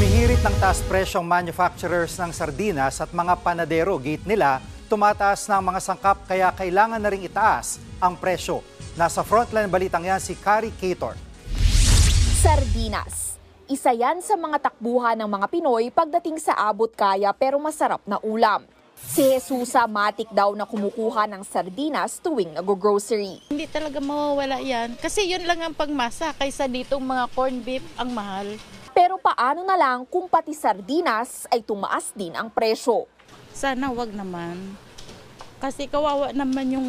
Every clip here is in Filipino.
Humihirit ng taas presyong manufacturers ng sardinas at mga panadero. Gate nila, tumataas na ang mga sangkap kaya kailangan na ring itaas ang presyo. Nasa frontline balitang yan si Kari Cator. Sardinas. Isa yan sa mga takbuhan ng mga Pinoy pagdating sa abot kaya pero masarap na ulam. Si Jesusa matik daw na kumukuha ng sardinas tuwing nag-grocery. Hindi talaga mawawala yan kasi yun lang ang pagmasa kaysa ditong mga corned beef ang mahal. Pero paano na lang kung pati sardinas ay tumaas din ang presyo? Sana wag naman. Kasi kawawa naman yung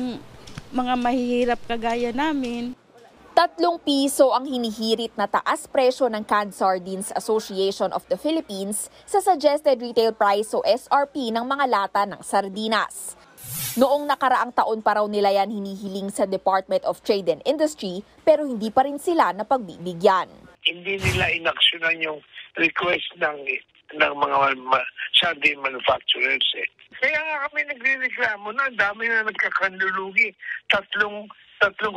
mga mahihirap kagaya namin. 3 piso ang hinihirit na taas presyo ng Canned Sardines Association of the Philippines sa suggested retail price o SRP ng mga lata ng sardinas. Noong nakaraang taon pa raw nila yan hinihiling sa Department of Trade and Industry pero hindi pa rin sila napagbibigyan. Hindi nila inaksyonan yung request ng mga sardine manufacturers. Kaya nga kami nagrereklamo na, dami na nagkakanlulugi. Tatlong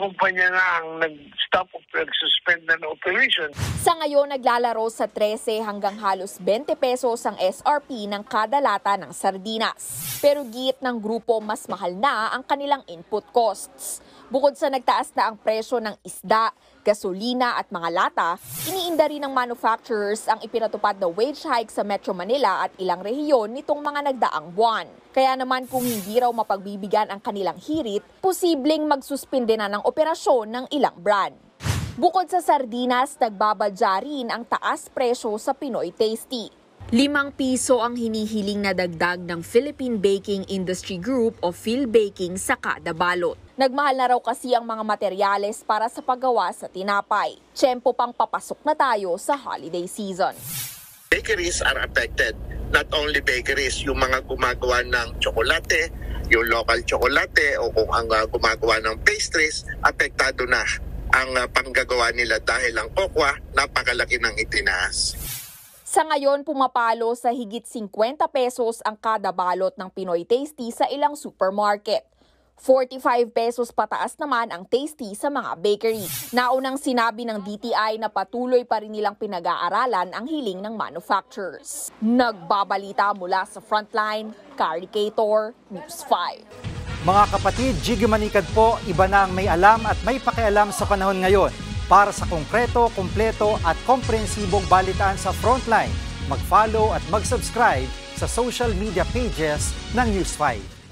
kumpanya na ang nag-stop o nag-suspend na operation. Sa ngayon, naglalaro sa 13 hanggang halos 20 pesos ang SRP ng kada lata ng sardinas. Pero giit ng grupo, mas mahal na ang kanilang input costs. Bukod sa nagtaas na ang presyo ng isda, gasolina at mga lata, iniinda rin ng manufacturers ang ipinatupad na wage hike sa Metro Manila at ilang rehiyon nitong mga nagdaang buwan. Kaya naman kung hindi raw mapagbibigyan ang kanilang hirit, posibleng magsuspinde na ng operasyon ng ilang brand. Bukod sa sardinas, nagbabadya rin ang taas presyo sa Pinoy Tasty. 5 piso ang hinihiling na dagdag ng Philippine Baking Industry Group o PhilBaking sa kada balot. Nagmahal na raw kasi ang mga materyales para sa paggawa sa tinapay. Tiyempo pang papasok na tayo sa holiday season. Bakeries are affected. Not only bakeries, yung mga gumagawa ng tsokolate, yung local tsokolate o kung ang gumagawa ng pastries, apektado na ang panggagawa nila dahil ang kokwa, napakalaki ng itinaas. Sa ngayon, pumapalo sa higit 50 pesos ang kada balot ng Pinoy Tasty sa ilang supermarket. 45 pesos pataas naman ang Tasty sa mga bakery. Naunang sinabi ng DTI na patuloy pa rin nilang pinag-aaralan ang hiling ng manufacturers. Nagbabalita mula sa Frontline, Kari Cator, News 5. Mga kapatid, Jiggy Manikad po, iba na ang may alam at may pakialam sa panahon ngayon. Para sa konkreto, kumpleto at komprehensibong balitaan sa Frontline, mag-follow at mag-subscribe sa social media pages ng News 5.